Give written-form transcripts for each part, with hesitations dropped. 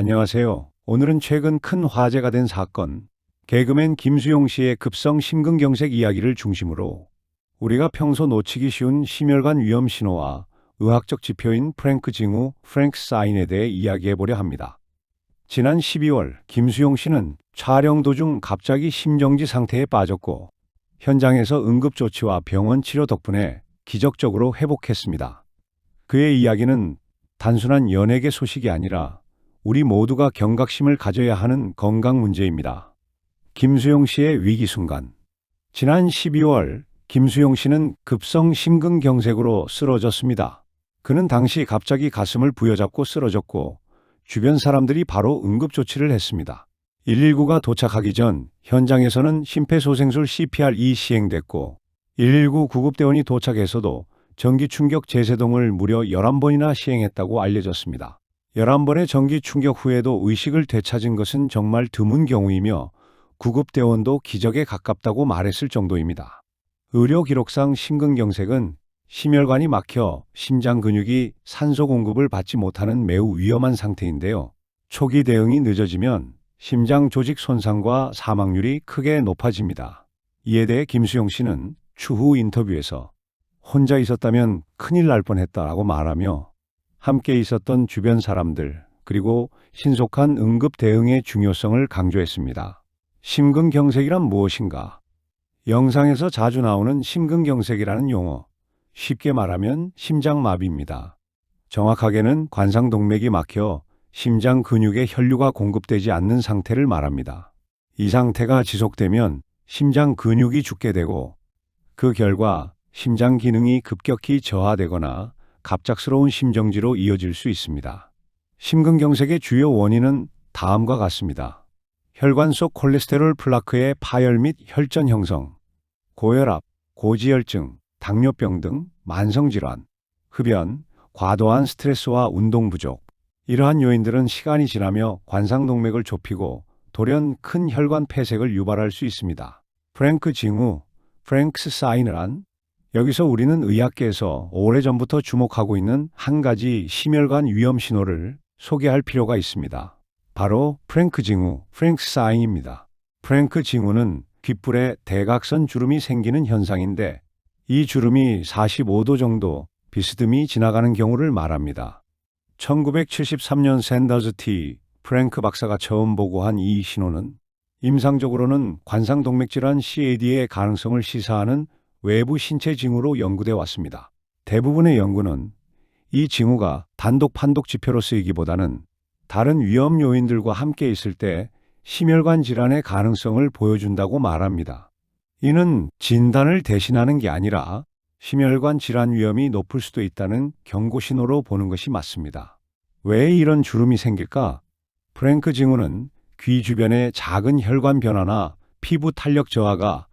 안녕하세요. 오늘은 최근 큰 화제가 된 사건, 개그맨 김수용 씨의 급성 심근경색 이야기를 중심으로 우리가 평소 놓치기 쉬운 심혈관 위험 신호와 의학적 지표인 프랭크 징후, 프랭크 사인에 대해 이야기해 보려 합니다. 지난 12월 김수용 씨는 촬영 도중 갑자기 심정지 상태에 빠졌고 현장에서 응급조치와 병원 치료 덕분에 기적적으로 회복했습니다. 그의 이야기는 단순한 연예계 소식이 아니라 우리 모두가 경각심을 가져야 하는 건강 문제입니다. 김수용 씨의 위기 순간. 지난 12월 김수용 씨는 급성 심근경색으로 쓰러졌습니다. 그는 당시 갑자기 가슴을 부여잡고 쓰러졌고 주변 사람들이 바로 응급조치를 했습니다. 119가 도착하기 전 현장에서는 심폐소생술 CPR이 시행됐고 119 구급대원이 도착해서도 전기 충격 제세동을 무려 11번이나 시행했다고 알려졌습니다. 11번의 전기 충격 후에도 의식을 되찾은 것은 정말 드문 경우이며 구급대원도 기적에 가깝다고 말했을 정도입니다. 의료 기록상 심근경색은 심혈관이 막혀 심장 근육이 산소 공급을 받지 못하는 매우 위험한 상태인데요. 초기 대응이 늦어지면 심장 조직 손상과 사망률이 크게 높아집니다. 이에 대해 김수용 씨는 추후 인터뷰에서 혼자 있었다면 큰일 날 뻔했다라고 말하며 함께 있었던 주변 사람들 그리고 신속한 응급 대응의 중요성을 강조했습니다. 심근경색이란 무엇인가? 영상에서 자주 나오는 심근경색이라는 용어, 쉽게 말하면 심장마비입니다. 정확하게는 관상동맥이 막혀 심장 근육에 혈류가 공급되지 않는 상태를 말합니다. 이 상태가 지속되면 심장 근육이 죽게 되고 그 결과 심장 기능이 급격히 저하되거나 갑작스러운 심정지로 이어질 수 있습니다. 심근경색의 주요 원인은 다음과 같습니다. 혈관 속 콜레스테롤 플라크의 파열 및 혈전 형성, 고혈압, 고지혈증, 당뇨병 등 만성질환, 흡연, 과도한 스트레스와 운동 부족. 이러한 요인들은 시간이 지나며 관상동맥을 좁히고 돌연 큰 혈관 폐색을 유발할 수 있습니다. 프랭크 징후, 프랭크스 사인이란 여기서 우리는 의학계에서 오래전부터 주목하고 있는 한 가지 심혈관 위험 신호를 소개할 필요가 있습니다. 바로 프랭크 징후, 프랭크 사인입니다. 프랭크 징후는 귓불에 대각선 주름이 생기는 현상인데 이 주름이 45도 정도 비스듬히 지나가는 경우를 말합니다. 1973년 샌더즈 T. 프랭크 박사가 처음 보고한 이 신호는 임상적으로는 관상동맥질환 CAD의 가능성을 시사하는 외부 신체 징후로 연구돼 왔습니다. 대부분의 연구는 이 징후가 단독 판독 지표로 쓰이기보다는 다른 위험 요인들과 함께 있을 때 심혈관 질환의 가능성을 보여준다고 말합니다. 이는 진단을 대신하는 게 아니라 심혈관 질환 위험이 높을 수도 있다는 경고 신호로 보는 것이 맞습니다. 왜 이런 주름이 생길까? 프랭크 징후는 귀 주변의 작은 혈관 변화나 피부 탄력 저하가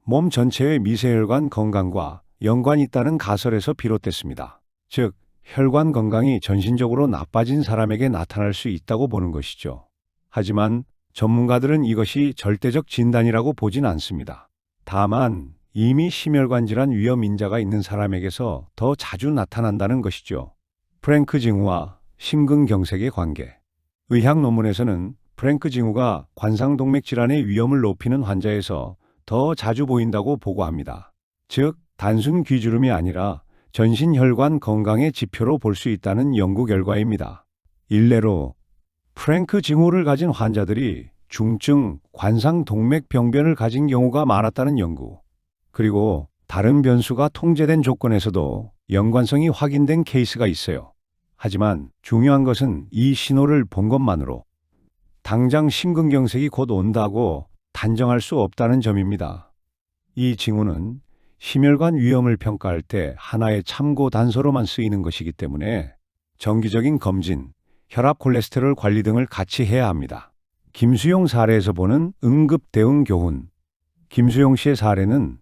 몸 전체의 미세혈관 건강과 연관이 있다는 가설에서 비롯됐습니다. 즉, 혈관 건강이 전신적으로 나빠진 사람에게 나타날 수 있다고 보는 것이죠. 하지만 전문가들은 이것이 절대적 진단이라고 보진 않습니다. 다만 이미 심혈관 질환 위험 인자가 있는 사람에게서 더 자주 나타난다는 것이죠. 프랭크 징후와 심근경색의 관계. 의학 논문에서는 프랭크 징후가 관상동맥 질환의 위험을 높이는 환자에서 더 자주 보인다고 보고합니다. 즉, 단순 귀주름이 아니라 전신 혈관 건강의 지표로 볼 수 있다는 연구 결과입니다. 일례로 프랭크 징후를 가진 환자들이 중증 관상동맥 병변을 가진 경우가 많았다는 연구, 그리고 다른 변수가 통제된 조건에서도 연관성이 확인된 케이스가 있어요. 하지만 중요한 것은 이 신호를 본 것만으로 당장 심근경색이 곧 온다고 단정할 수 없다는 점입니다. 이 징후는 심혈관 위험을 평가할 때 하나의 참고 단서로만 쓰이는 것이기 때문에 정기적인 검진, 혈압 콜레스테롤 관리 등을 같이 해야 합니다. 김수용 사례에서 보는 응급 대응 교훈. 김수용 씨의 사례는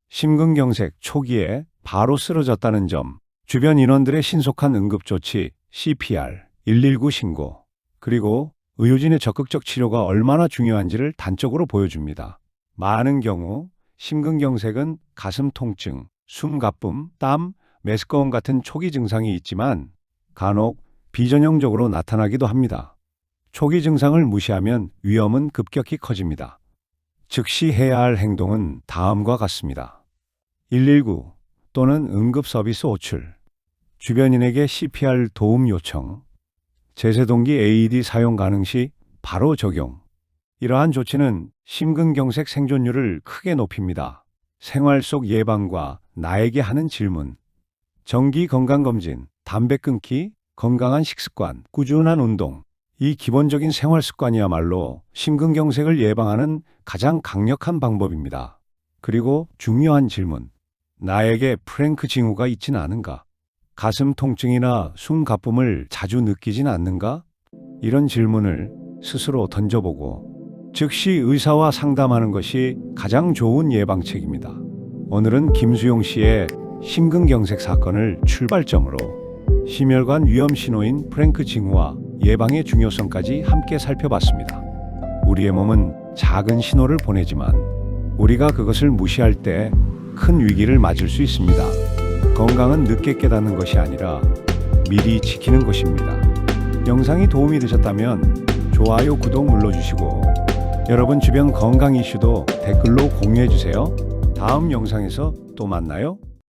심근경색 초기에 바로 쓰러졌다는 점, 주변 인원들의 신속한 응급조치, CPR, 119 신고, 그리고 의료진의 적극적 치료가 얼마나 중요한지를 단적으로 보여줍니다. 많은 경우 심근경색은 가슴 통증, 숨 가쁨, 땀, 메스꺼움 같은 초기 증상이 있지만 간혹 비전형적으로 나타나기도 합니다. 초기 증상을 무시하면 위험은 급격히 커집니다. 즉시 해야 할 행동은 다음과 같습니다. 119 또는 응급서비스 호출, 주변인에게 CPR 도움 요청, 제세동기 AED 사용 가능 시 바로 적용. 이러한 조치는 심근경색 생존율을 크게 높입니다. 생활 속 예방과 나에게 하는 질문, 정기 건강검진, 담배 끊기, 건강한 식습관, 꾸준한 운동, 이 기본적인 생활 습관이야말로 심근경색을 예방하는 가장 강력한 방법입니다. 그리고 중요한 질문, 나에게 프랭크 징후가 있진 않은가? 가슴 통증이나 숨 가쁨을 자주 느끼진 않는가? 이런 질문을 스스로 던져보고 즉시 의사와 상담하는 것이 가장 좋은 예방책입니다. 오늘은 김수용 씨의 심근경색 사건을 출발점으로 심혈관 위험 신호인 프랭크 징후와 예방의 중요성까지 함께 살펴봤습니다. 우리의 몸은 작은 신호를 보내지만 우리가 그것을 무시할 때 큰 위기를 맞을 수 있습니다. 건강은 늦게 깨닫는 것이 아니라 미리 지키는 것입니다. 영상이 도움이 되셨다면 좋아요, 구독 눌러주시고 여러분 주변 건강 이슈도 댓글로 공유해주세요. 다음 영상에서 또 만나요.